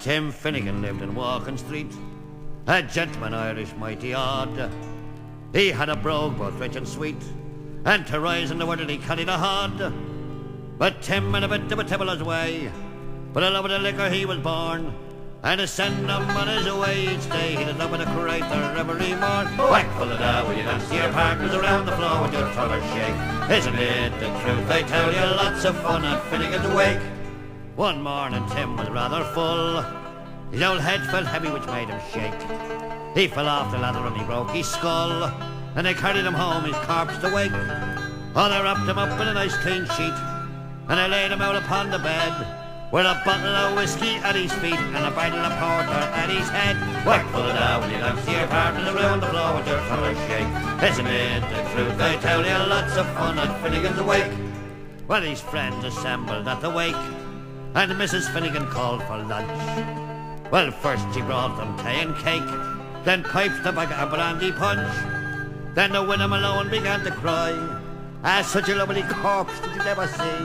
Tim Finnegan lived in Walking Street, a gentleman Irish mighty odd. He had a brogue both rich and sweet, and to rise in the world he carried a hod. But Tim in a bit of a tibbler's way, but a love of the liquor he was born, and to send him on his way each day he'd love with a crayther every morn. Whack full of that when you dance to your partners around the floor with your trollers shake. Isn't it the truth? I tell you, lots of fun at Finnegan's wake. One morning Tim was rather full, his old head felt heavy which made him shake. He fell off the ladder and he broke his skull, and they carried him home his corpse to wake. Oh, they wrapped him up in a nice clean sheet, and they laid him out upon the bed, with a bottle of whiskey at his feet and a bottle of porter at his head. Whack full of that when you dance to your partners around the floor with your trollers shake. Isn't it the truth? I tell you, lots of fun at Finnegan's wake. Well, his friends assembled at the wake, and Mrs. Finnegan called for lunch. Well, first she brought them tea and cake, then pipes, tobacco and brandy punch. Then the widow Malone began to cry, such a lovely corpse did you ever see?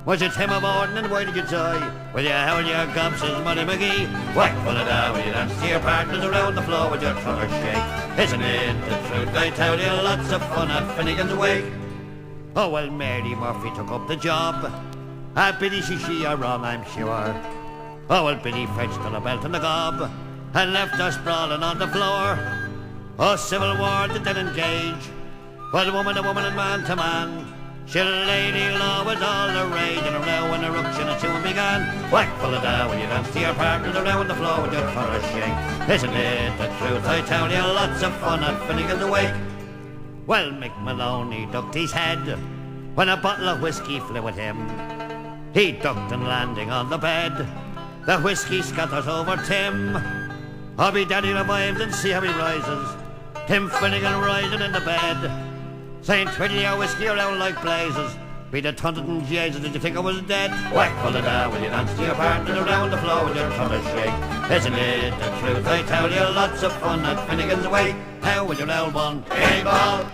Was it Tim of Orden and why did you die? Well, you held your gobs, says Muddy McGee. Whack full of that when you dance to your partners around the floor with your trollers shake. Isn't it the truth? I tell you, lots of fun at Finnegan's wake. Oh, well, Mary Murphy took up the job. Biddy she are wrong, I'm sure. Oh, well, Biddy fetched on a belt and a gob and left us sprawling on the floor. Oh, Civil War did then engage, but woman to woman and man to man. Shillelagh law was all the rage, and a row and a ruction and soon began. Whack full of that when you dance to your partners around the floor with your trollers shake. Isn't it the truth? I tell you, lots of fun at Finnegan's wake. Well, Mick Maloney ducked his head when a bottle of whiskey flew at him. He ducked and landing on the bed, the whiskey scatters over Tim. I'll be daddy revived and see how he rises. Tim Finnegan rising in the bed, saying 20 your whiskey around like blazes. Be the tunted and Jesus, did you think I was dead? Whack full of that when you dance to your partners around the floor with your trollers shake. Isn't it the truth? I tell you, lots of fun at Finnegan's wake. How was your old one? Hey, ball!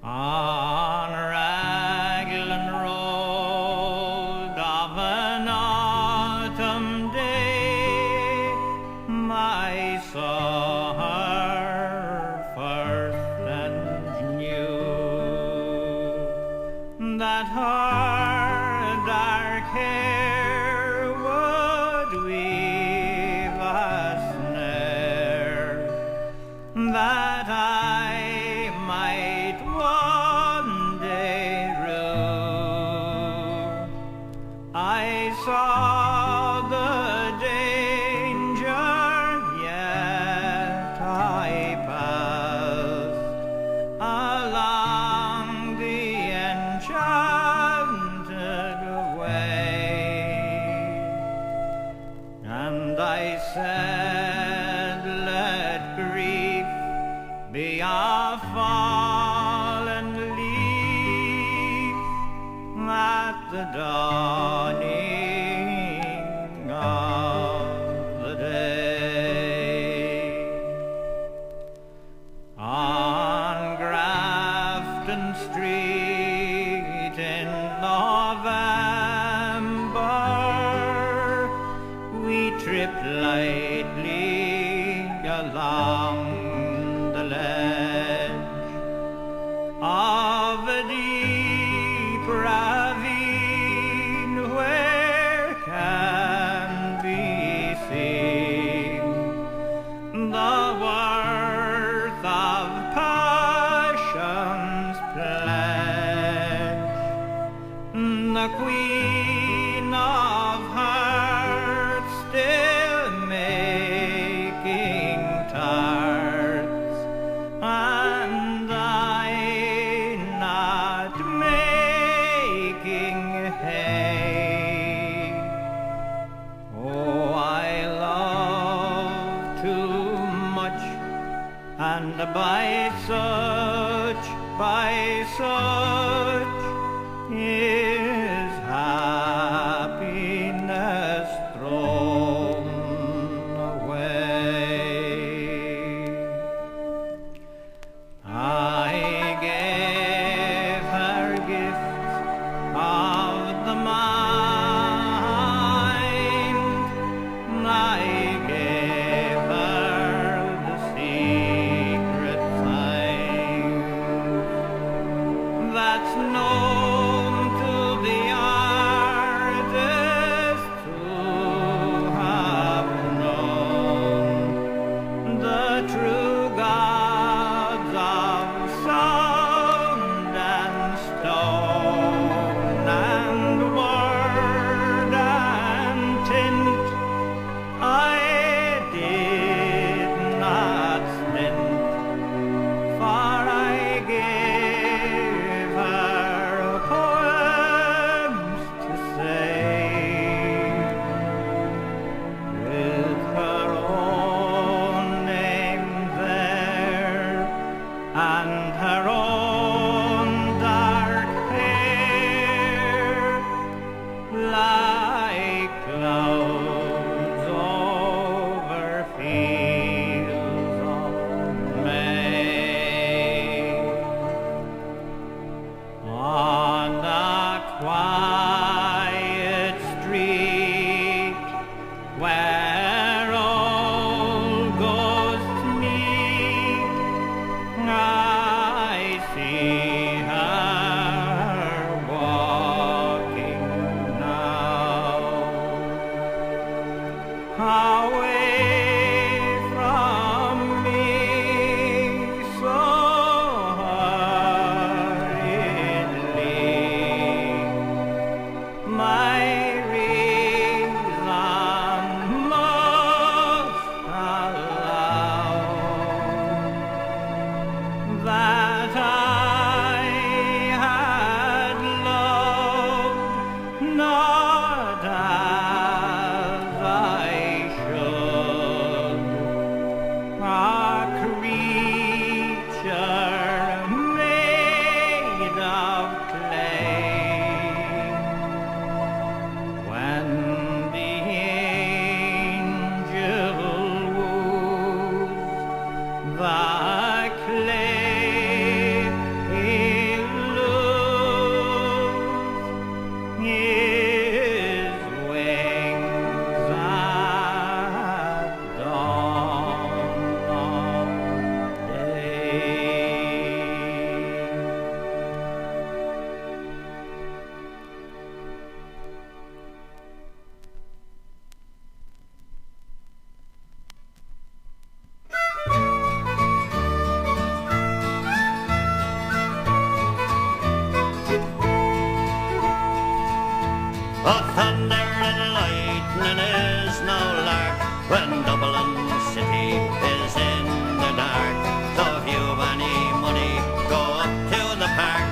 On Raglan Road of an autumn day, I saw her first and knew that her dark hair would weave a snare, that I might one day rue. I saw the danger, yet I passed along the enchanted way, and I said, let grief be a fallen leaf at the dawning of the day. On Grafton Street in November, we tripped lightly along the ledge of a deep ravine where can be seen the worth of passion's pledge. The Queen of Hearts still making tarts, and I not making hay. Oh, I love too much, and by so such is happiness thrown away. I gave her gifts of the mind. I gave her the secret signs that's known to the artist who have known the true gods of sound and stone and word and tint. I did not stint, for I gave her poems to say, with her own name there and her own dark hair, like clouds over fields of May. On a quiet street where old ghosts meet, I see her walking now, away from me so hurriedly. My reason must allow that I had loved not as I should, a creature made of clay. When the angel woos the clay, he'll lose his wings at dawn of day. Oh, thunder and lightning is no lark when Dublin city is in the dark. So if you've any money, go up to the park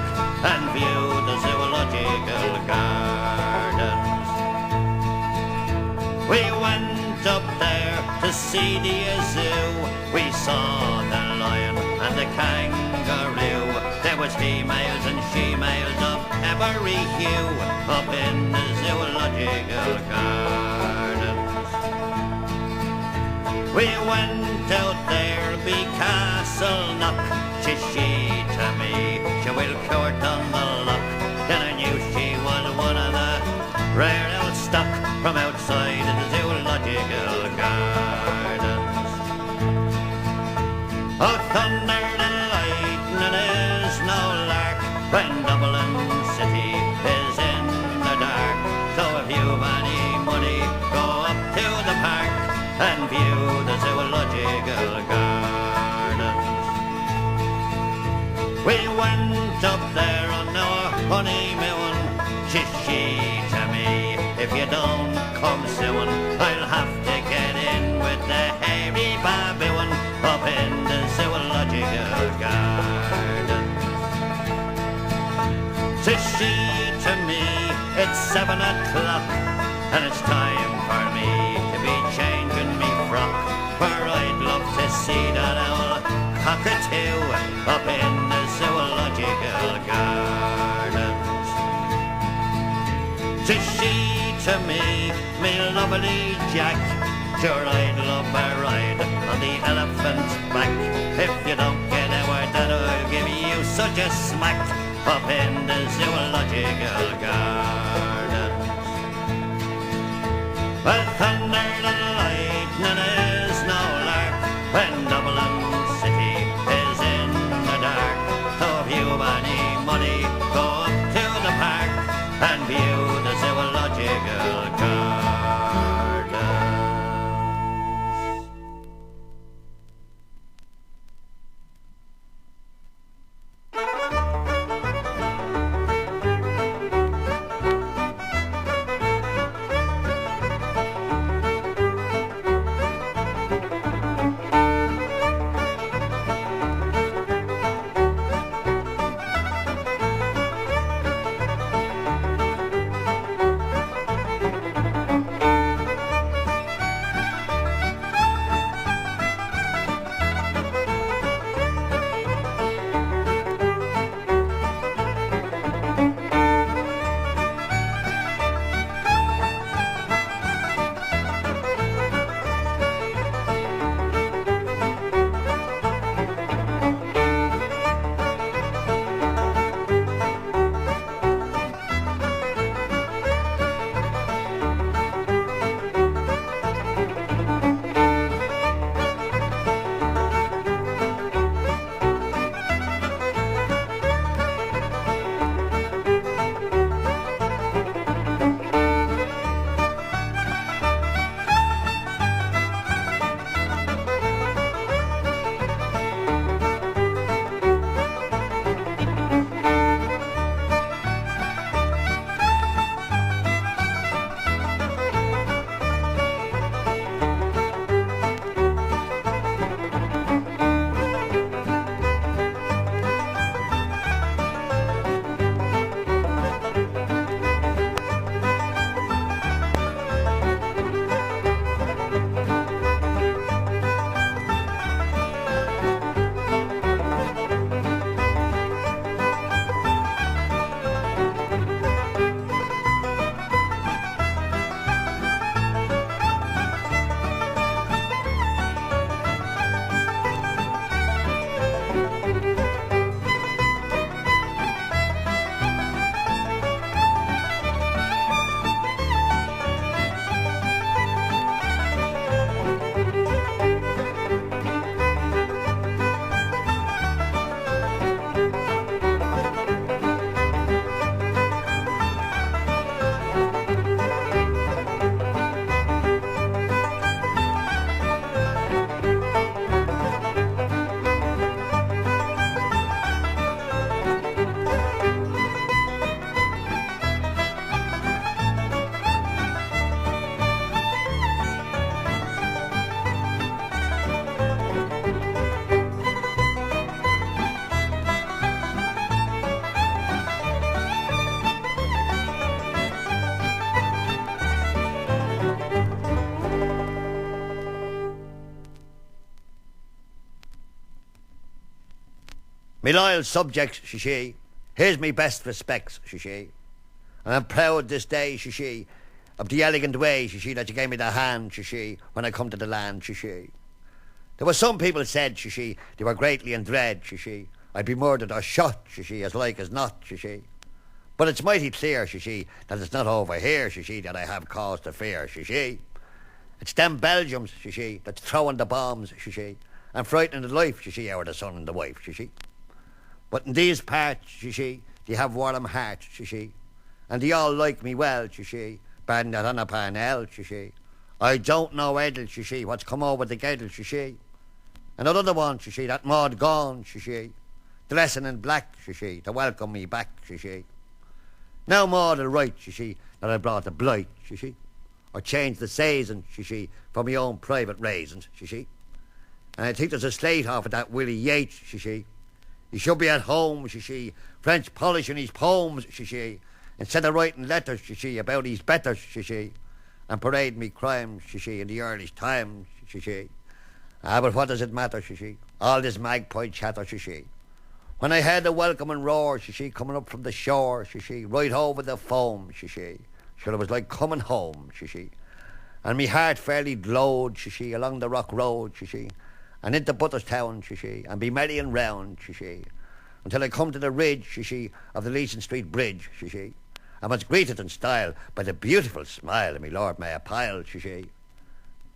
and view the Zoological Gardens. We went up there to see the zoo. We saw the lion and the kangaroo. There was females and she-males of every hue up in the Zoological Gardens. We went out there be Castle Knock. Sez She to me, she will court on the luck. Then I knew she was one of the rare old stock from outside the Zoological Gardens. Oh, thunder and lightning is no lark when Dublin city is in the dark. So if you've any money, go up to the park and view the Zoological Gardens. We went up there on our honeymoon. Sez She to me, if you don't come soon, I'll have to get in with the hairy baboon up in the Zoological Gardens. Sez She to me, it's 7 o'clock, and it's time for me to be changing me frock, for I'd love to see that owl cockatoo up in the Zoological Gardens. Sez she to me, me lovely Jack, sure I'd love a ride on the elephant's back. If you don't get a word that I'll give you such a smack up in the Zoological Gardens. Well, thunder and lightning is no lark when Dublin city is in the dark. So if you have any money, go up to the park and view the Zoological Gardens. Me loyal subjects, she, here's me best respects, she. And I'm proud this day, she, of the elegant way, she, that you gave me the hand, she, when I come to the land, she. There were some people said, she, they were greatly in dread, she. I'd be murdered or shot, she, as like as not, she. But it's mighty clear, she, that it's not over here, she, that I have cause to fear, she. It's them Belgians, she, that's throwing the bombs, she, and frightening the life, she, out of the son and the wife, she. But in these parts, she, they have warm hearts, she, and they all like me well, she, barring that on a panel, she. I don't know Edel, she, what's come over the Gedel, she. Another one, she, that Maud gone, she, dressing in black, she, to welcome me back, she. Now Maud will write, she, that I brought the blight, she, or changed the season, she, for my own private reasons, she. And I think there's a slate off of that Willie Yates, she. He should be at home, she, French polishing his poems, she, instead of writing letters, she, about his betters, she, and parade me crimes, she, in the earliest times, she. Ah, but what does it matter, she, all this magpie chatter, she. When I heard the welcoming roar, she, coming up from the shore, she, right over the foam, she, Sure, it was like coming home, she. And me heart fairly glowed, she, along the Rock Road, she, and into Butterstown, she, and be merrying round, she, until I come to the ridge, she, of the Leeson Street Bridge, she, and was greeted in style by the beautiful smile of me Lord Mayor Pyle, she.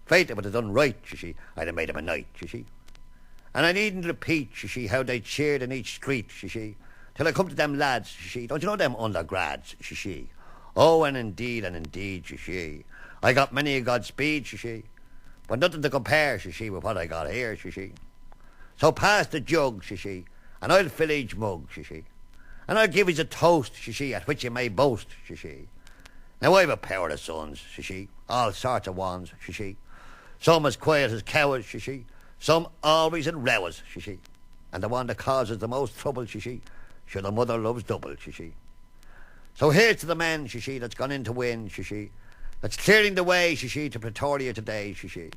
Fate, if it had done right, she, I'd have made him a knight, she. And I needn't repeat, she, how they cheered in each street, she, till I come to them lads, she. Don't you know them undergrads, she? Oh, and indeed, she. I got many a Godspeed, she. But nothing to compare, she, with what I got here, she. So pass the jug, she, and I'll fill each mug, she. And I'll give yous a toast, she, at which you may boast, she. Now I've a pair of sons, she, all sorts of ones, she. Some as quiet as cowards, she. Some always in rows, she. And the one that causes the most trouble, she. Sure, the mother loves double, she. So here's to the men, she, that's gone in to win, she. That's clearing the way, she, to Pretoria today, she.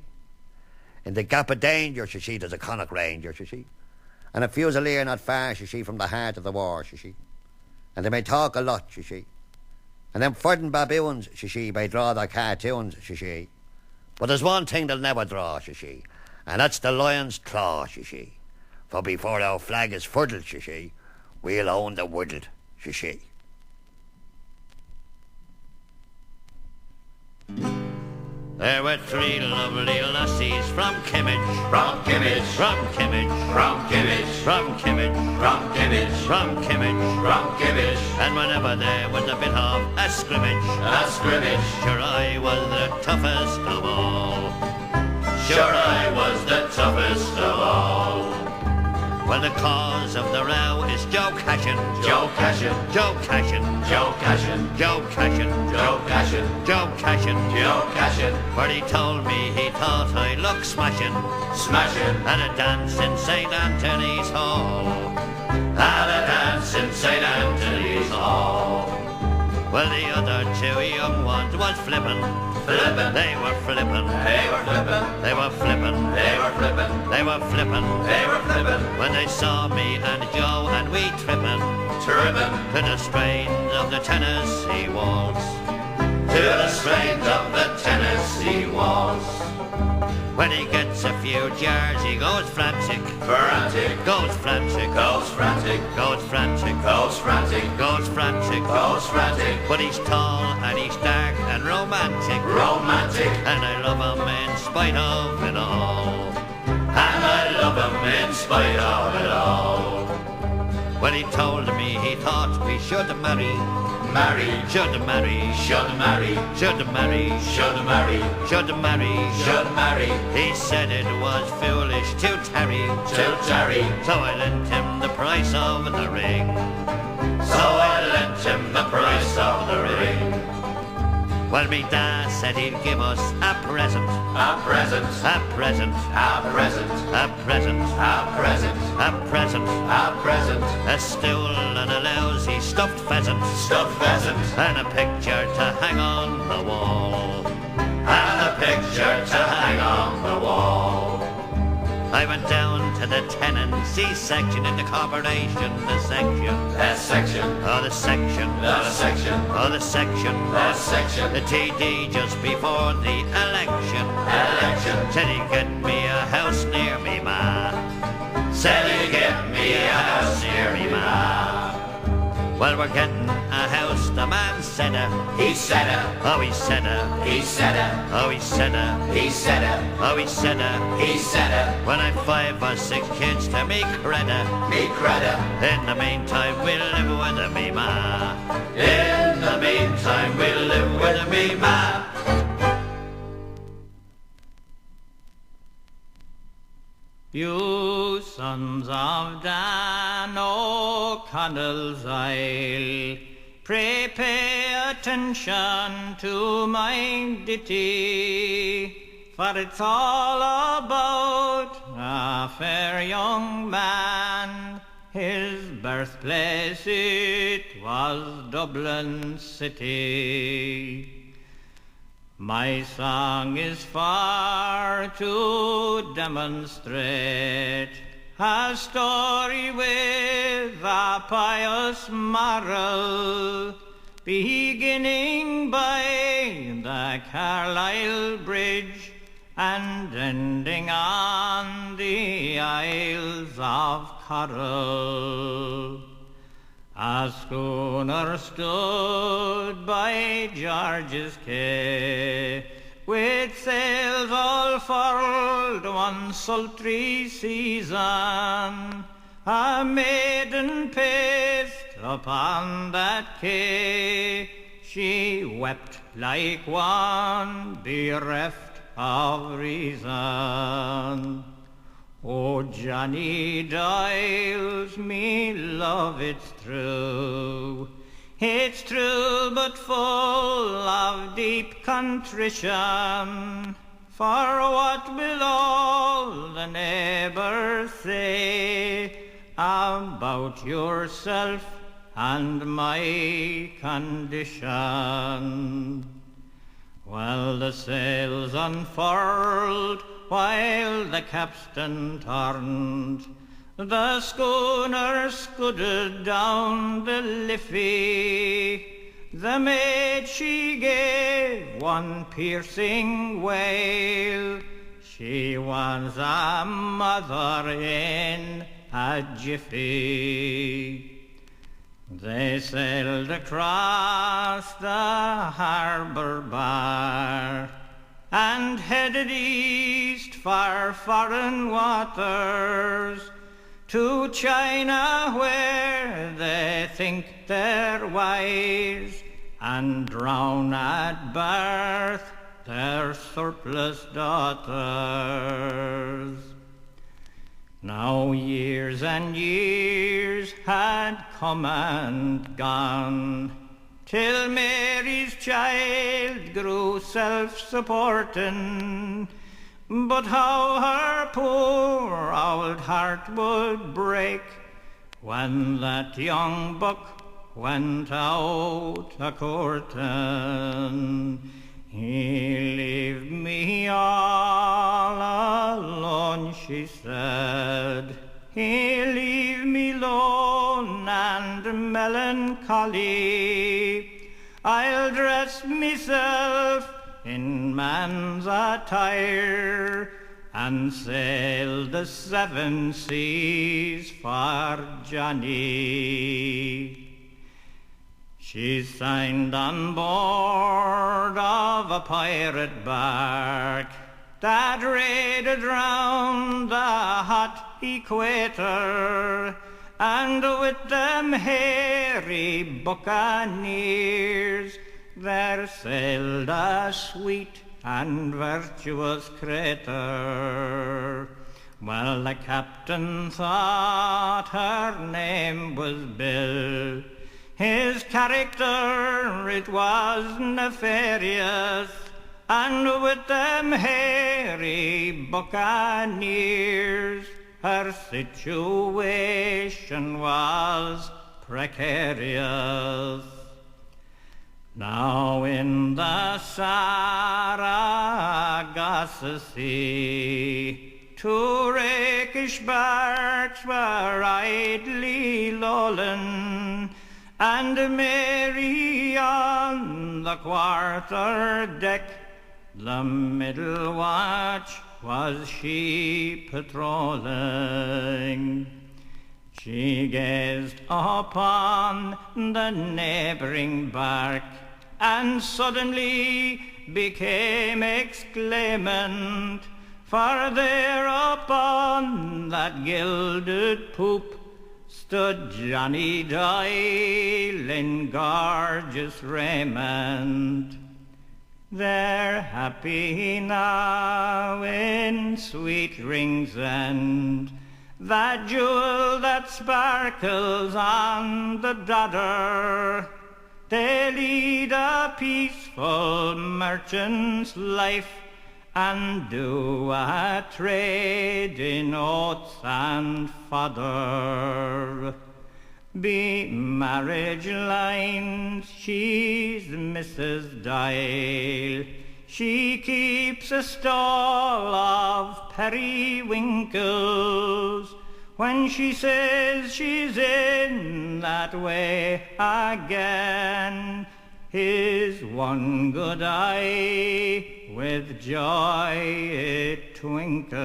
In the gap of danger, she, there's a Connacht Ranger, she. And a Fusilier not far, she, from the heart of the war, she. And they may talk a lot, she. And them frightened baboons, she, may draw their cartoons, she. But there's one thing they'll never draw, she, and that's the lion's claw, she. For before our flag is fuddled, she, we'll own the wuddled, she. There were three lovely lassies from Kimmage, From Kimmage, from Kimmage, from Kimmage, from Kimmage, from Kimmage, from Kimmage. from Kimmage, And whenever there was a bit of a scrimmage, a scrimmage. sure I was the toughest of all. Sure I was the toughest of all. Well, the cause of the row is Joe Cashin, Joe Cashin, Joe Cashin, Joe Cashin, Joe Cashin, Joe Cashin, Joe Cashin. Joe Cashin, For he told me he thought I looked smashing smashing, at a dance in St. Anthony's Hall. at a dance in St. Anthony's Hall. Well, the other two young ones was flippin', Flippin', they were flippin', they were flippin', they were flippin', they were flippin', they were flippin'. they were flippin', When they saw me and Joe and we trippin' trippin', to the strains of the Tennessee waltz. to the strains of the Tennessee waltz. When he gets a few jars, he goes frantic, Frantic, goes frantic, goes frantic, goes frantic, goes frantic, goes frantic. goes frantic, But he's tall and he's dark and romantic, romantic, and I love him in spite of it all. and I love him in spite of it all. Well, he told me he thought we should marry, Marry, should marry, should marry, should marry, should marry, should marry. should marry, He said it was foolish to tarry, to tarry. so I lent him the price of the ring. So I lent him the price of the ring. Well, me dad said he'd give us a present, A present, a present, a present, a present, a present, a present, a present. a stool and a lousy stuffed pheasant, Stuffed pheasant, and a picture to hang on the wall. and a picture to hang on the wall. I went down to the tenancy section in the corporation, the section, A section, oh the section, a section, oh the section, a section, the TD just before the election election. said he'd get me a house near me ma. Said he'd get me a house near me, ma. Well, we're getting a house, the man said He said it, oh he said he said it, oh he said he said it, oh he said he said it. When I've 5 or 6 kids to me credit, Me credit. in the meantime we'll live with me ma. In the meantime, we'll live with me, ma. You sons of Dan O'Connell's Isle, pray pay attention to my ditty, for it's all about a fair young man. His birthplace it was Dublin city. My song is for to demonstrate a story with a pious moral, beginning by the Carlisle Bridge and ending on the Isles of Coral. A schooner stood by George's Quay, with sails all furled one sultry season. A maiden paced upon that quay, she wept like one bereft of reason. Oh, Johnny Doyle's me love, it's true, but full of deep contrition. For what will all the neighbours say about yourself and my condition? Well, the sails unfurled while the capstan turned, the schooner scudded down the Liffey. The maid she gave one piercing wail, she was a mother in a jiffy. They sailed across the harbour bar and headed east for foreign waters, to China, where they think they're wise and drown at birth their surplus daughters. Now years and years had come and gone, till Mary's child grew self-supporting. But how her poor old heart would break when that young buck went out a-courting. He leave me all alone, she said. He leave me lone and melancholy. I'll dress myself in man's attire and sail the 7 seas for Johnny. She signed on board of a pirate bark that raided round the hot equator, and with them hairy buccaneers there sailed a sweet and virtuous creature. Well, the captain thought her name was Bill. His character, it was nefarious, and with them hairy buccaneers her situation was precarious. Now in the Sargasso Sea 2 rakish barks were idly lolling, and Mary on the quarter deck, the middle watch was she patrolling. She gazed upon the neighbouring bark and suddenly became exclaimant, for there upon that gilded poop stood Johnny Doyle in gorgeous raiment. They're happy now in sweet Ringsend, that jewel that sparkles on the Dodder. They lead a peaceful merchant's life and do a trade in oats and fodder. Be marriage lines, she's Mrs. Doyle. She keeps a stall of periwinkles. When she says she's in that way again, his one good eye with joy it twinkles.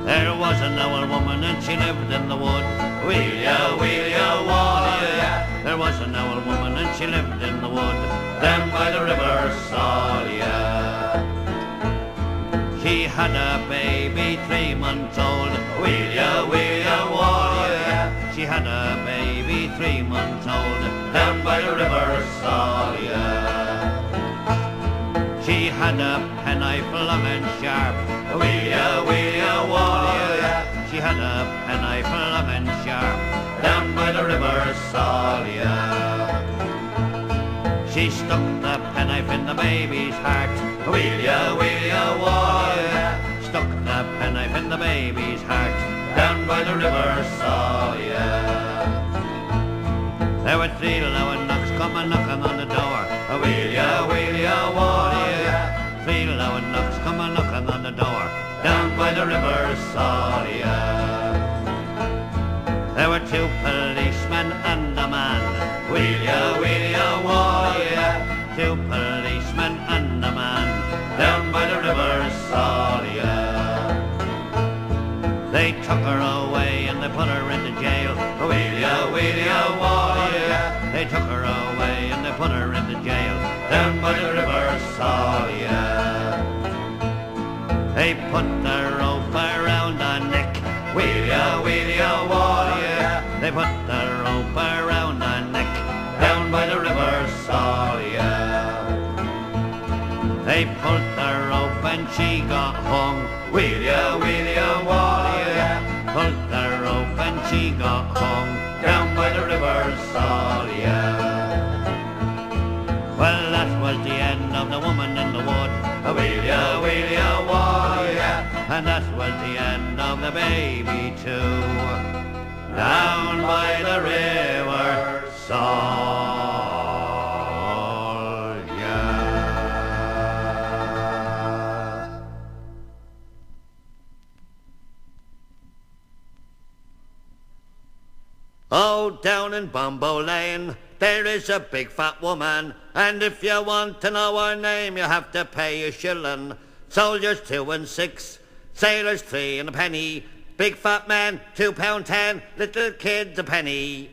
There was an old woman and she lived in the wood. Weila Waile. There was an old woman and she lived in the wood. Down by the river Salia. She had a baby 3 months old. Weila Waile. She had a baby 3 months old. Down by the river Salia. She had a penknife long and sharp. Weila Waile. She had a penknife long and sharp. Down by the river Salia. She stuck the penknife in the baby's heart. Weila Waile. Stuck the penknife in the baby's heart. Down by the river Salia. There were 3 low knocks coming knocking on the door. Weila Waile. 3 low knocks coming knocking on the door. Down by the river Salia. There were 2 policemen and a man. Weila Waile. 2 policemen and a man. Down by the river Salia. They took her away and they put her into jail. Weila Waile. They took her away and they put her into jail. Down by the river Salia. They put the rope around her neck. Weila Waile. They put the rope around her neck. Down by the river Salia. They pulled the rope and she got hung. Weila Waile. Pulled the rope and she got hung. Down by the river Salia. Well, that was the end of the woman in the wood. Weila Waile. And that was the end of the baby too. Down by the river Salia. Oh, down in Bombo Lane, there is a big fat woman, and if you want to know her name, you have to pay a shilling. Soldiers 2 and 6, sailors 3 and a penny, big fat man £2.10, little kids a penny.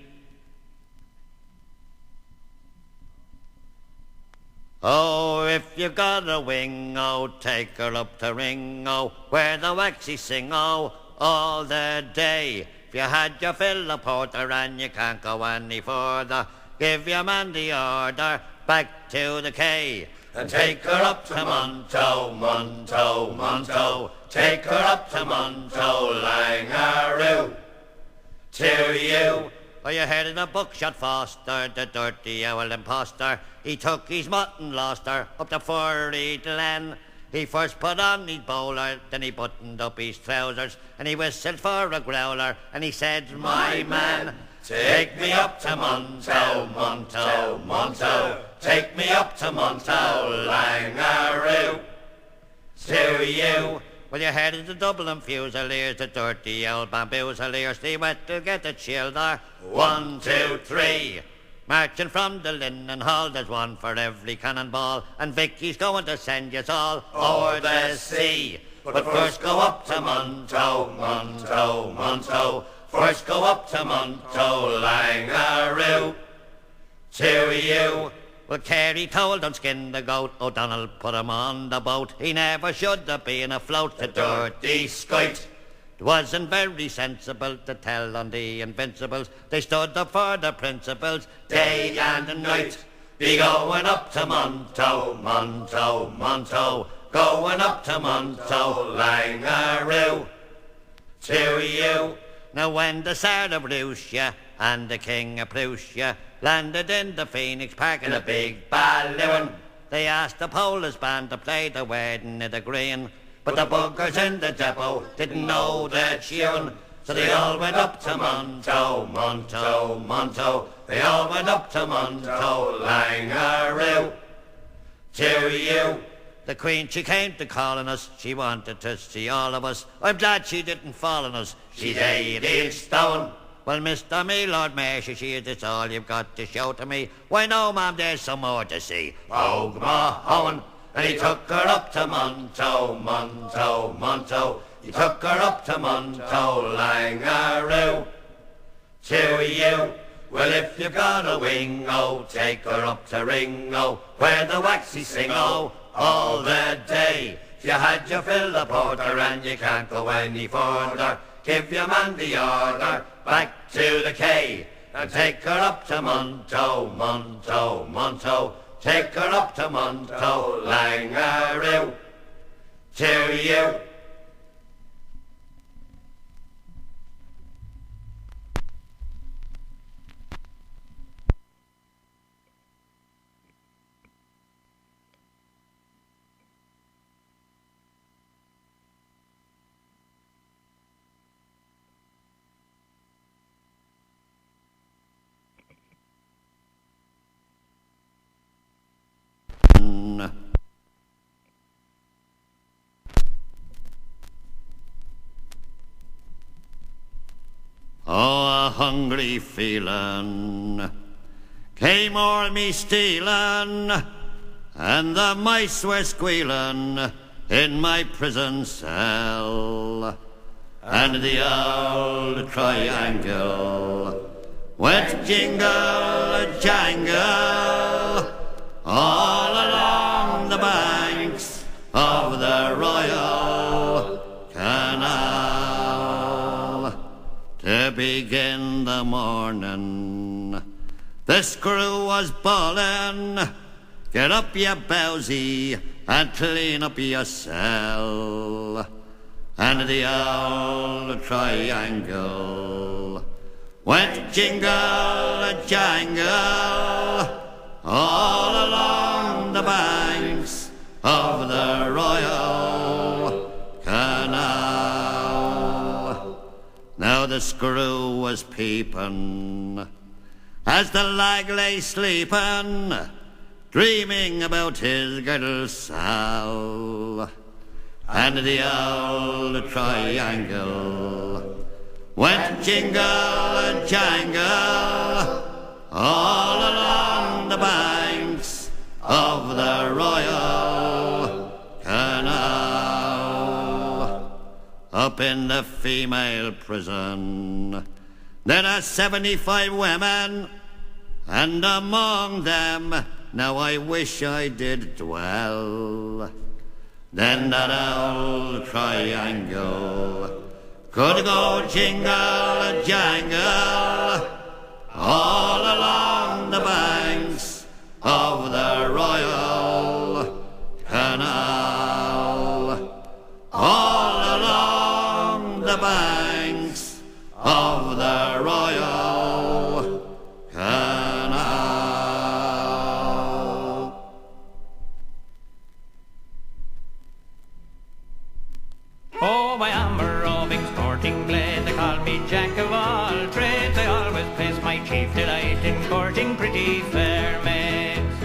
Oh, if you got a wing, oh, take her up to Ringo, where the waxy sing, oh, all the day. If you had your fill of porter and you can't go any further, give your man the order, back to the quay. And take her up to Monto. Take her up to Monto, Langaroo. To you. Oh, you heard of the buckshot Foster, the dirty owl imposter. He took his mutton, lost her, up the furry glen. He first put on his bowler, then he buttoned up his trousers, and he whistled for a growler, and he said, My man, take me up to Monto. Take me up to Monto, Langaroo. To you. Well, you heard of the Dublin Fusiliers, the dirty old bamboozeliers. They went to get the childer. 1, 2, 3. Marching from the Linen Hall, there's one for every cannonball, and Vicky's going to send yous all o'er the sea. But first go up to Monto. First go up to Monto, Langaroo. To you. Well, Carey told him skin the goat, O'Donnell put him on the boat. He never should have been afloat, the dirty skite. It wasn't very sensible to tell on the Invincibles. They stood up for the principles day and night. Be going up to Monto. Going up to Monto, Langaroo. To you. Now when the Tsar of Russia and the King of Prussia landed in the Phoenix Park in a big balloon, they asked the Polish band to play the wedding of the green. But the buggers in the depot didn't know the tune, so they all went up to Monto. They all went up to Monto, Langaroo. To you. the Queen, she came to call on us. She wanted to see all of us. I'm glad she didn't fall on us. She's 80 stone. Well, Mr. Me, Lord Mayor, she is this all you've got to show to me? Why, no, ma'am, there's some more to see. Og Mahowen, and he took her up to Monto, Monto, Monto. He took her up to Monto, Langaroo. To you, well, if you've got a wing, oh, take her up to Ringo, where the waxy sing, oh, all the day. You had your fill of porter and you can't go any further. Give your man the order, back to the quay, and take her up to Monto, Monto, Monto. Take her up to Monto, Langaroo. To you. Oh, a hungry feeling came o'er me stealing, and the mice were squealing in my prison cell, and the old triangle went jingle jangle all along the banks of the Royal Canal. To begin the morning, the screw was bawling, get up, you bowsy, and clean up your cell. And the old triangle went jingle jangle all along the banks of the Royal Canal. Now the screw was peeping as the lag lay sleeping, dreaming about his girdle sow. And the old triangle went jingle jangle all along the banks of the Royal Canal. Up in the female prison there are 75 women, and among them now I wish I did dwell. Then that old triangle could go jingle jangle all along the banks of the Royal Canal, all along the banks of the Royal Canal. Oh, I am a roving sporting blade, they call me Jack of all trades. I always place my chief delight in courting pretty fair maids.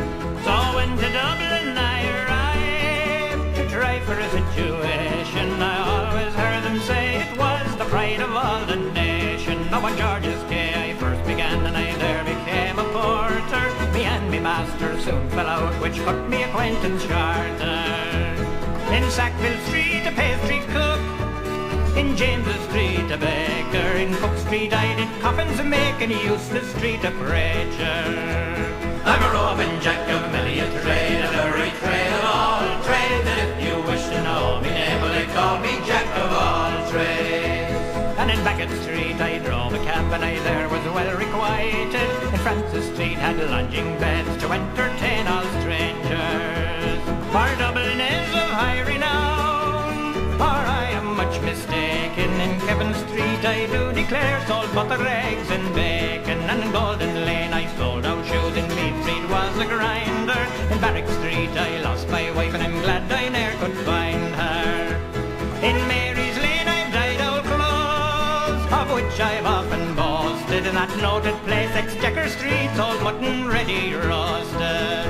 So when to Dublin I arrived to try for a situation, I always heard them say it was the pride of all the nation. Now on George's Quay I first began, and I there became a porter. Me and me master soon fell out, which cut me acquaintance shorter. In Sackville Street a pastry cook, in James's Street a baker, in Cook Street I did coffins and make in Useless Street a preacher. I'm a roving jack of many a trade, and every trade of all trades, and if you wish to know me name, well they call me Jack of all trades. And in Beckett Street I drove a cab, and I there was well requited. In Francis Street had lodging beds to entertain all strangers. For Dublin is of high renown, or I am much mistaken. In Kevin Street I do declare sold butter, eggs and bacon. And in Golden Lane I sold out shoes, in Mead Street was a grinder. In Barrack Street I lost my wife, and I'm glad I ne'er could find her. In Mary's Lane I've dyed old clothes, of which I've often boasted. In that noted place Exchequer Street sold mutton ready roasted.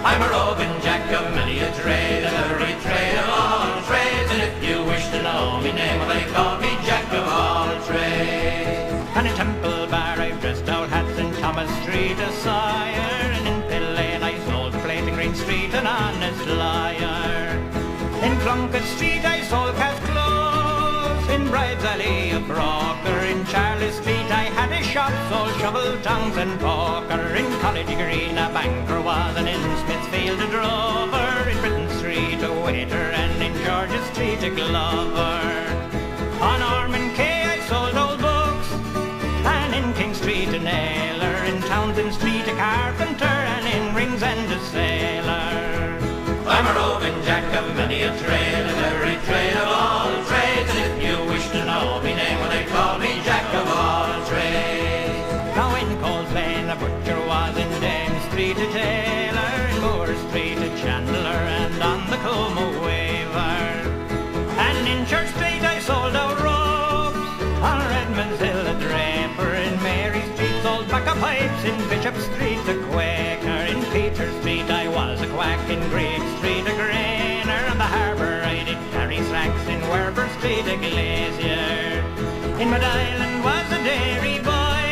I'm a roving jack of many a trade, of every trade of all trades, and if you wish to know me name, well, they call me Jack of all trades. And in Temple Bar I've dressed out hats, in Thomas Street a sire, and in Pill Lane I sold plate, in Green Street an honest liar. In Plunkett Street I sold cast clothes, in Bride's Alley a broker, in Charles Street I had a shop, sold shovel tongues and poker, in College Green a banker was, and in Smithfield a drover, in Britain Street a waiter, and in George's Street a glover. On Ormond Quay I sold old books, and in King Street a nailer, in Townsend Street a carpenter, and in Ringsend a sailor. I'm a roving jack of many a trade, of every trade of all trades, and if you wish to know me name, well, they call me Jack of all trades. Now in Coles Lane a butcher was, in Dame Street a tailor, in Moore Street a chandler, and on the Combe a waver. And in Church Street I sold out ropes, on Redmond's Hill a draper, in Mary Street sold tobacco pipes, in Bishop Street a quaker, in Peter Street I was a quack, in Greek Street a grainer, on the harbour I did carry sacks, in Werber Street a glazier. In Mid Island was a dairy boy,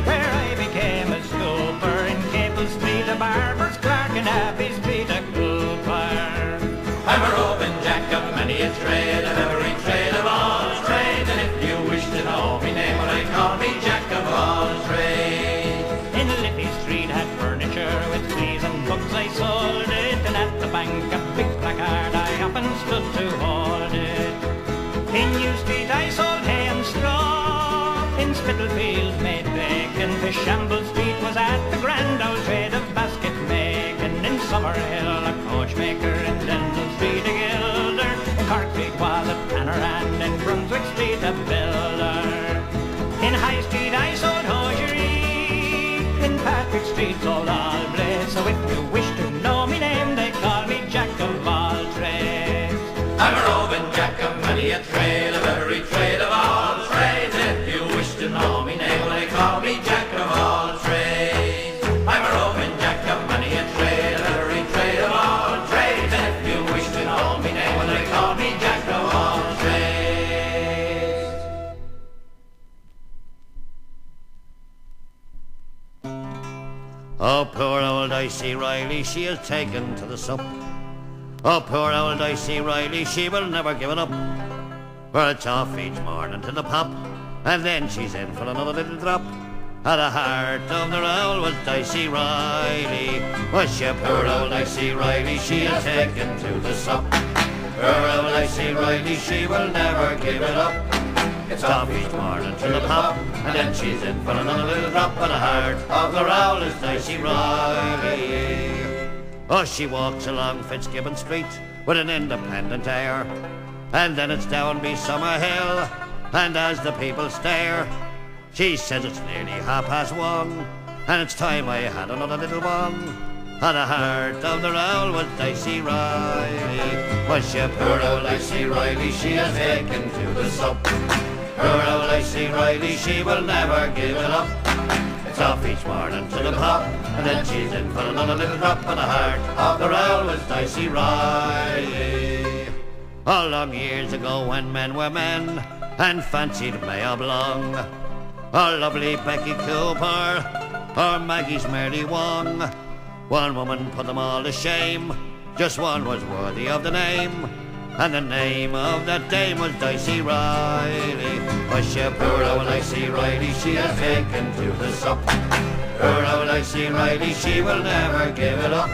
where I became a scooper, in Capel Street a barber's clerk, in Abbey Street a cooper. I'm a roving jack of many a trade, of every trade of all trades, and if you wish to know me name, well, they call me Jack of all trades. In Liffey Street had furniture with fleas and bugs I sold it, and at the bank a big placard I often stood to hold it. In New Street I sold hay and straw, in Spitalfields made bacon, Fishamble Street was at the grand old trade of basket making, in Summerhill a coachmaker, in Dendon Street a gilder, in Cork Street was a tanner, and in Brunswick Street a builder. In High Street I sold hosiery, in Patrick Street sold all blades, so if you wish to know me name, they call me Jack of all trades. I'm a roving jack of many a trade, of every trade of all trades, and if you wish to know me name, well, they call me Jack of all trades. I'm a roving jack of many a trade, of every trade of all trades, and if you wish to know me name, well, they call me Jack of all trades. Oh, poor old Dicey Reilly, she is taken to the sup. Oh, poor old Dicey Reilly, she will never give it up. For it's off each morning to the pop, and then she's in for another little drop. At the heart of the roll was Dicey Reilly. Was she poor old Dicey Reilly, she is taken to the sup. Poor old Dicey Reilly, she will never give it up. It's off each morning to the pop, and then she's in for another little drop. At the heart of the roll is Dicey Reilly. Oh, she walks along Fitzgibbon Street with an independent air, and then it's down be Summerhill, and as the people stare, she says it's nearly 1:30, and it's time I had another little one. At the heart of the roll was Dicey Reilly. Was she poor old Dicey Reilly, she is taken to the sup. Poor old Dicey Reilly, she will never give it up. It's off each morning to the pop, and then she's in for another little drop. At the heart of the roll was Dicey Reilly. Oh, long years ago when men were men and fancied May Oblong, or lovely Becky Cooper, or Maggie's Mary Wong, one woman put them all to shame, just one was worthy of the name, and the name of that dame was Dicey Reilly. Was she poor old Dicey Reilly, she is taken to the sup. Poor old Dicey Reilly, she will never give it up.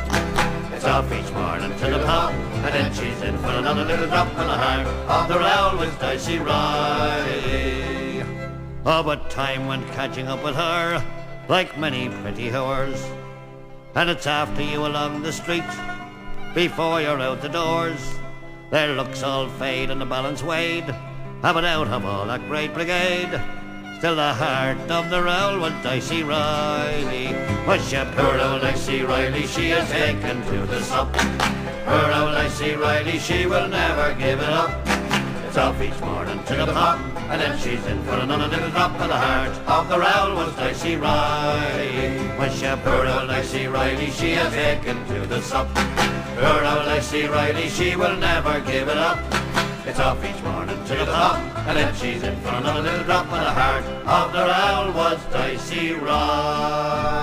It's off each morning to the pop, and then she's in for another little drop. And the heart of the roll was Dicey Reilly. Oh, but time went catching up with her, like many pretty whores, and it's after you along the street, before you're out the doors. Their looks all fade and the balance weighed, but out of all that great brigade, still the heart of the roll was Dicey Reilly. Was she poor old Dicey Reilly, she is taken to the sup. Poor old Dicey Reilly, she will never give it up. It's off each morning to the pub, and then she's in for another little drop of the heart of the Rare Oul was Dicey Reilly. When she poor old Dicey Reilly, she has taken to the sup. Poor old Dicey Reilly, she will never give it up. It's off each morning to the pub, and then she's in for another little drop of the heart of the Rare Oul was Dicey Reilly.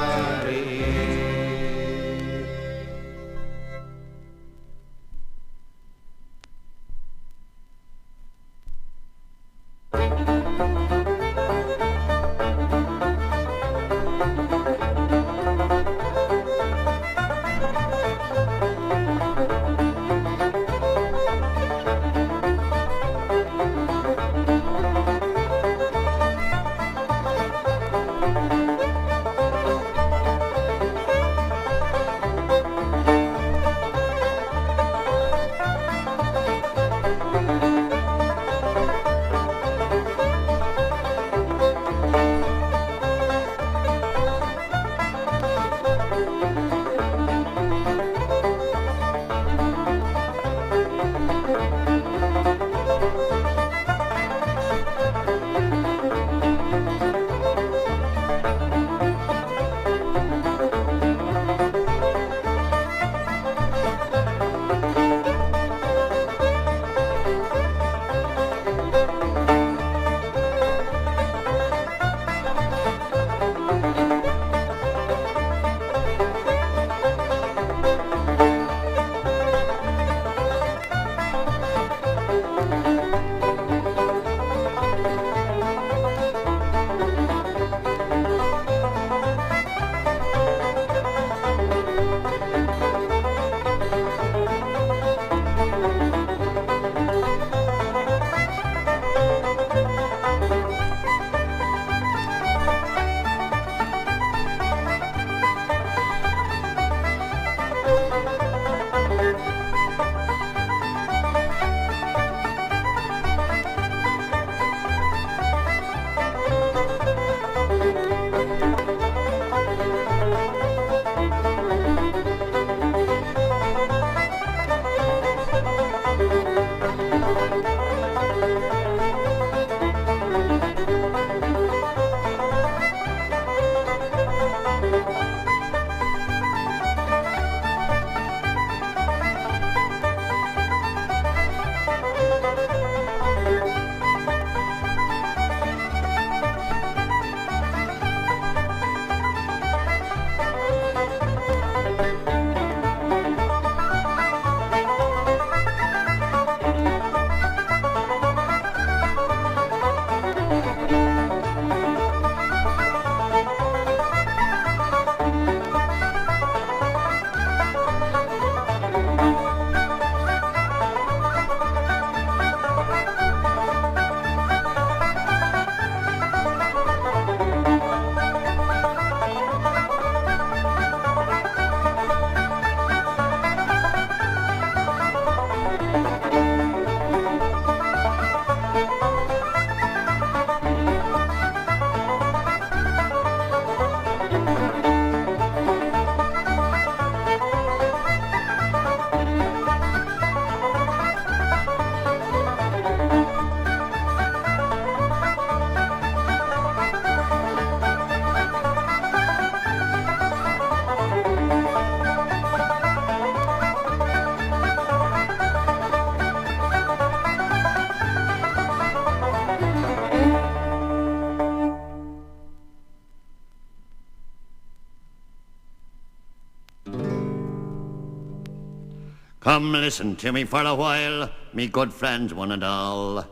Come listen to me for a while, me good friends one and all,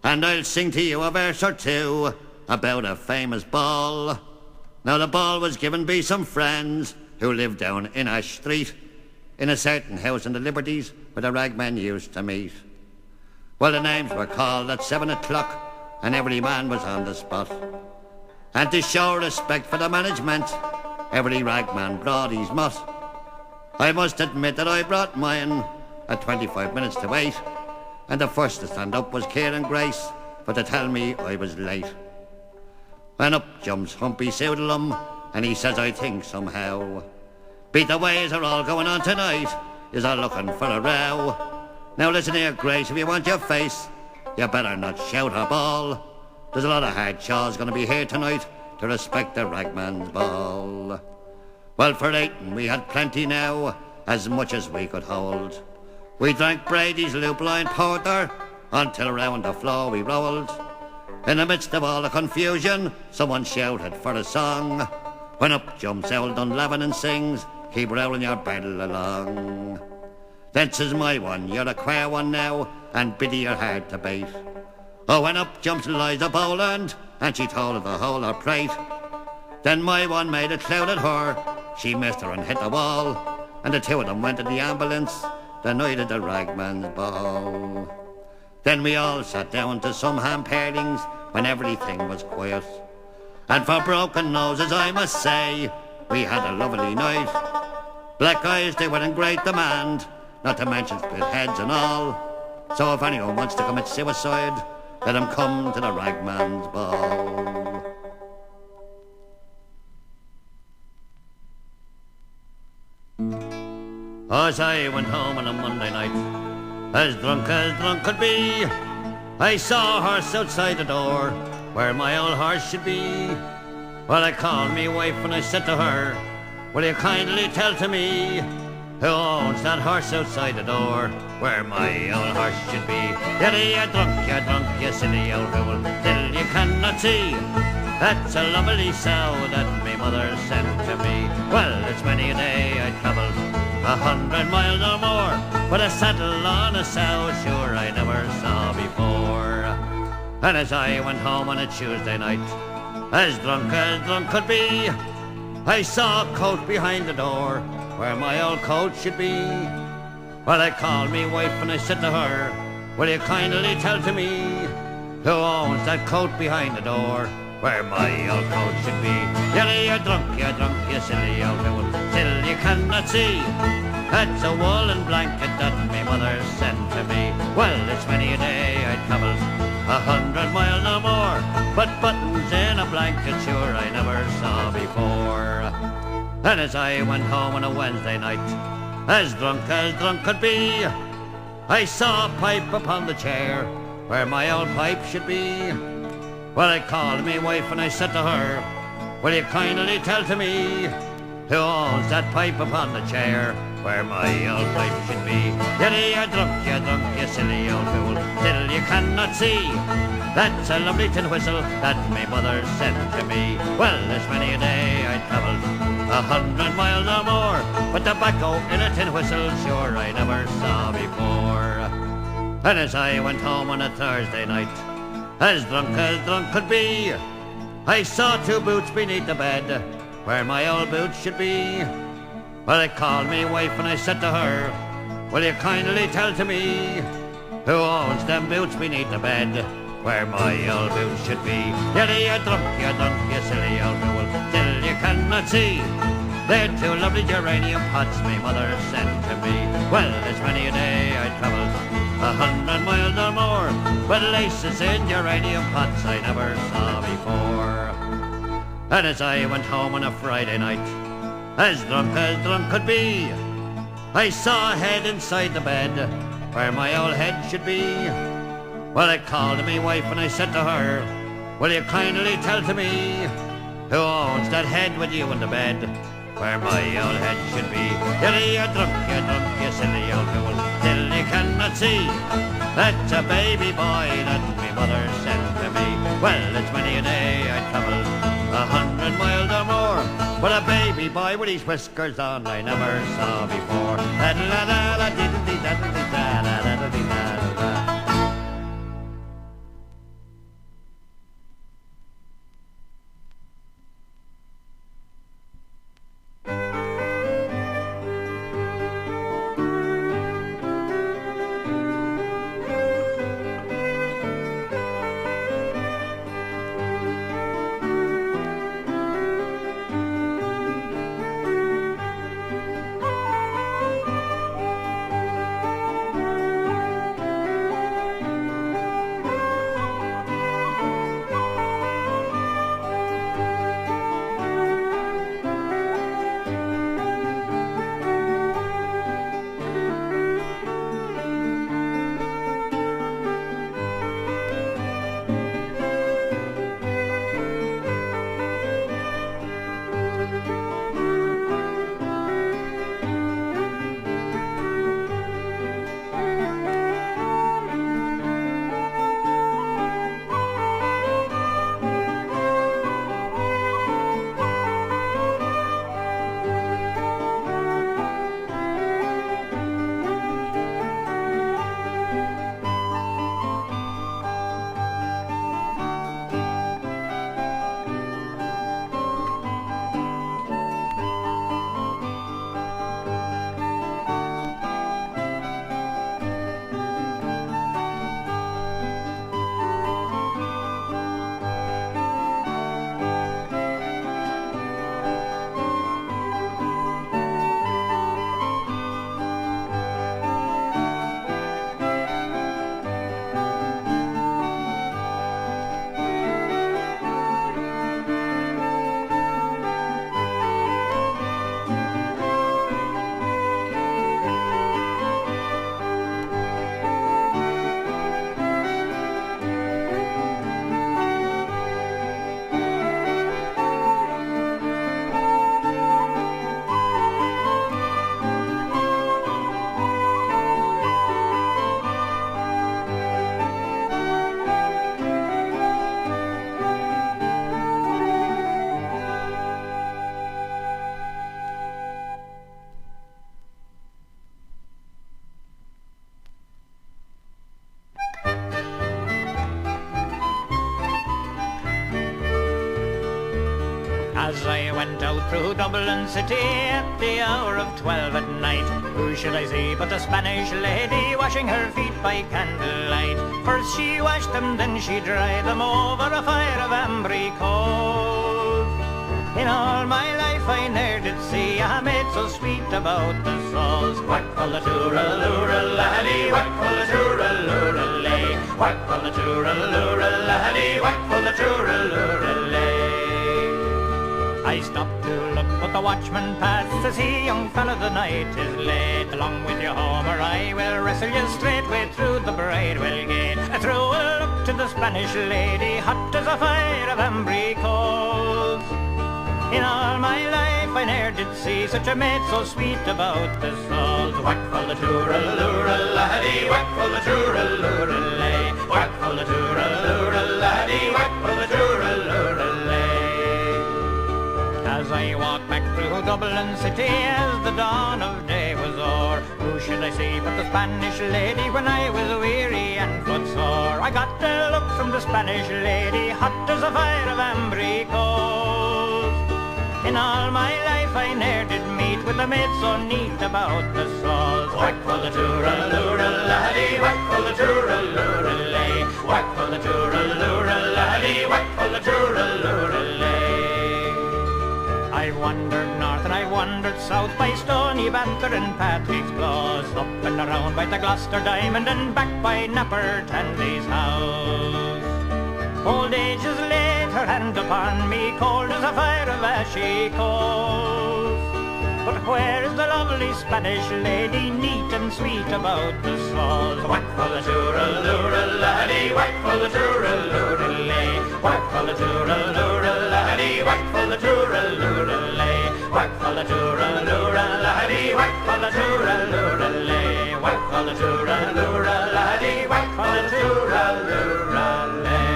and I'll sing to you a verse or two about a famous ball. Now the ball was given by some friends who lived down in Ash Street, in a certain house in the Liberties where the Ragman used to meet. Well, the names were called at 7 o'clock, and every man was on the spot. And to show respect for the management, every Ragman brought his mutt. I must admit that I brought mine at 25 minutes to 8, and the first to stand up was Kieran Grace, for to tell me I was late. When up jumps Humpy Soodlum, and he says, I think somehow, beat the ways are all going on tonight, is all looking for a row. Now listen here, Grace, if you want your face you better not shout or bawl. There's a lot of hard chaws going to be here tonight to respect the Ragman's ball. Well, for Ainm we had plenty now, as much as we could hold. We drank Brady's lupine porter until round the floor we rolled. In the midst of all the confusion, someone shouted for a song. When up jumps old Dunlavin and sings, keep rolling your barrel along. Then says my one, you're a queer one now, and biddy you're hard to bait. Oh, when up jumps Liza Boland, and she told the whole her prate. Then my one made a cloud at her, she missed her and hit the wall, and the two of them went to the ambulance the night of the Ragman's ball. Then we all sat down to some ham pairings when everything was quiet. And for broken noses I must say, we had a lovely night. Black eyes, they were in great demand, not to mention split heads and all. So if anyone wants to commit suicide, let him come to the Ragman's ball. As I went home on a Monday night, as drunk could be, I saw a horse outside the door, where my old horse should be. Well, I called me wife and I said to her, will you kindly tell to me, who owns that horse outside the door, where my old horse should be? You're drunk, you silly old fool, till you cannot see. That's a lovely sow that me mother sent to me. Well, it's many a day I travelled 100 miles or more, but a saddle on a sow, sure I never saw before. And as I went home on a Tuesday night, as drunk could be, I saw a coat behind the door, where my old coat should be. Well, I called me wife and I said to her, will you kindly tell to me, who owns that coat behind the door, where my old coat should be? You're drunk, you silly old fool, till you cannot see. That's a woolen blanket that me mother sent to me. Well, it's many a day I travelled 100 miles or more, but buttons in a blanket sure I never saw before. And as I went home on a Wednesday night, as drunk could be, I saw a pipe upon the chair, where my old pipe should be. Well, I called me wife and I said to her, will you kindly tell to me, who owns that pipe upon the chair, where my old pipe should be? You're drunk, you silly old fool, till you cannot see. That's a lovely tin whistle that me mother sent to me. Well, there's many a day I travelled 100 miles or more, but tobacco in a tin whistle sure I never saw before. And as I went home on a Thursday night, as drunk could be, I saw two boots beneath the bed, where my old boots should be. Well, I called me wife and I said to her, will you kindly tell to me, who owns them boots beneath the bed, where my old boots should be? You're drunk, you silly old fool, till you cannot see. They're two lovely geranium pots me mother sent to me. Well, it's many a day I travelled 100 miles or more, but laces in geranium pots I never saw before. And as I went home on a Friday night, as drunk could be, I saw a head inside the bed, where my old head should be. Well, I called me wife and I said to her, will you kindly tell to me, who owns that head with you in the bed, where my old head should be? You're drunk, you silly old fool, till you cannot see. That's a baby boy that me mother sent to me. Well, it's many a day I travelled 100 miles or more, but a baby boy with his whiskers on I never saw before. As I went out through Dublin city at the hour of 12 at night, who should I see but a Spanish lady washing her feet by candlelight. First she washed them, then she dried them over a fire of ambry coals. In all my life I ne'er did see a maid so sweet about the souls. Whack for the tooraloora laddie, whack for the tooraloora lay, whack for the tooraloora laddie, whack for the tooraloora lay. I stopped to look, but the watchman passed. Says he, young fella, the night is late. Along with you home, or I will wrestle you straightway through the Bridewell gate. I threw a look to the Spanish lady, hot as a fire of ambry coals. In all my life I ne'er did see such a maid so sweet about the souls. Whack for the tooraloora laddie, whack for the tooraloora lay, whack for the tooraloora laddie, whack for the tooraloora lay. As I walked back through Dublin city as the dawn of day was o'er, who should I see but the Spanish lady when I was weary and footsore. I got a look from the Spanish lady, hot as a fire of ambry coals. In all my life I ne'er did meet with a maid so neat about the souls. Whack for the tooraloora laddie, whack for the tooraloora lay, whack for the tooraloora laddie, whack for the tooraloora lay. I wandered north and I wandered south by Stony Banter and Patrick's Close, up and around by the Gloucester Diamond and back by Napper Tanley's house. Old age is laid her hand upon me, cold as a fire of ashy coals. But where is the lovely Spanish lady, neat and sweet about the souls? Whack for the tooraloora laddie, whack for the tooraloora lay, whack for the tooraloora laddie, whack for the tooraloora lay, whack for the tooraloora laddie, whack for the tooraloora lay, whack for the tooraloora laddie, whack for the tooraloora lay.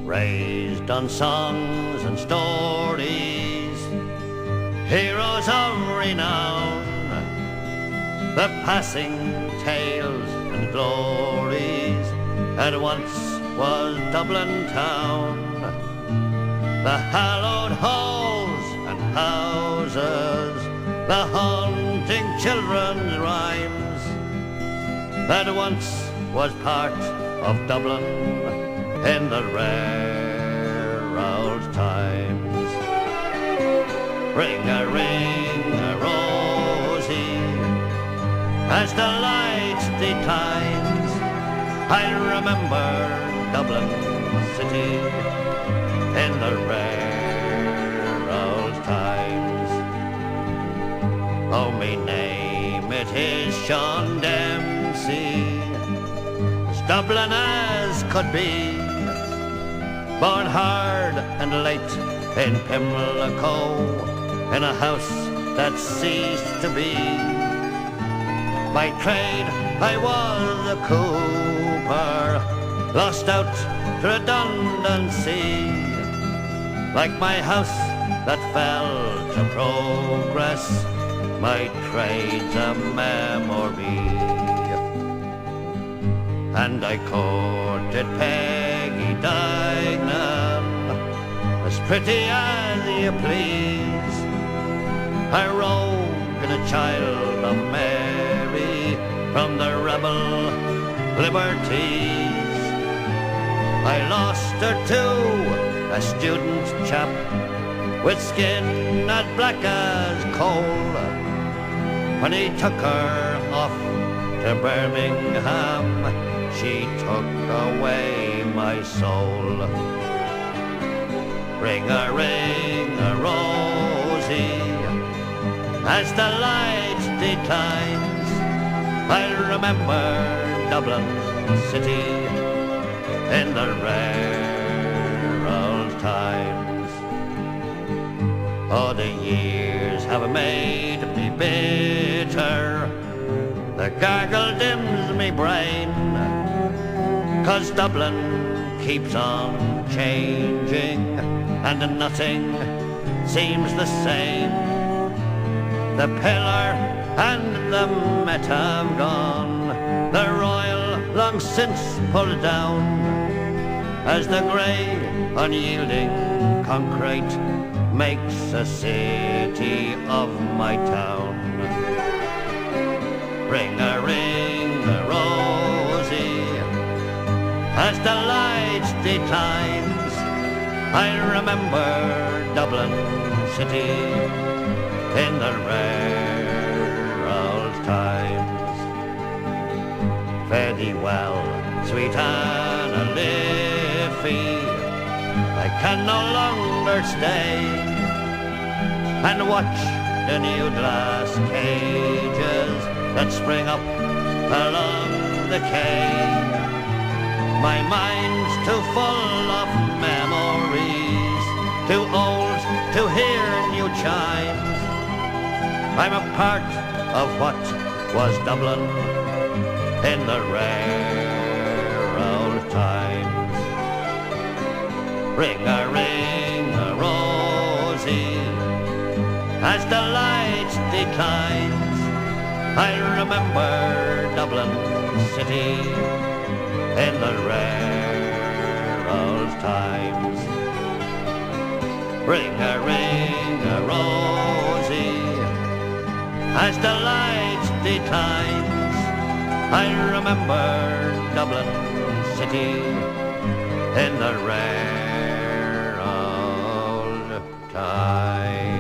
Raised on songs and stories, heroes of renown, the passing tales and glories that once was Dublin town. The hallowed halls and houses, the haunting children's rhymes, that once was part of Dublin in the Rare Oul Times. Ring a rosy, as the light declines, I remember Dublin city in the Rare Oul Times. Oh, me name it is Sean Dempsey, as Dublin as could be, born hard and late in Pimlico, in a house that ceased to be. By trade I was a cooper, lost out to redundancy, like my house that fell to progress, my trade's a memory. And I courted Peggy Dignan, as pretty as you please, a rogue and a child of Mary from the rebel liberties. I lost her to a student chap with skin as black as coal, when he took her off to Birmingham, she took away my soul. Ring a rosy, as the light declines, I remember Dublin city in the Rare Oul Times. Oh, the years have made me bitter, the gargle dims me brain, 'cause Dublin keeps on changing and nothing seems the same. The pillar and the met have gone, the royal long since pulled down, as the grey, unyielding concrete makes a city of my town. Ring-a-rosy, as the light declines, I remember Dublin city in the rare old times. Fare thee well, sweet Anna Liffey, I can no longer stay and watch the new glass cages that spring up along the quay. My mind's too full of memories, too old to hear new chimes. I'm a part of what was Dublin in the rare old times. Ring-a-rosy, as the light declines, I remember Dublin city in the rare old times. Ring-a-rosy, as the light declines, I remember Dublin city in the rare old times.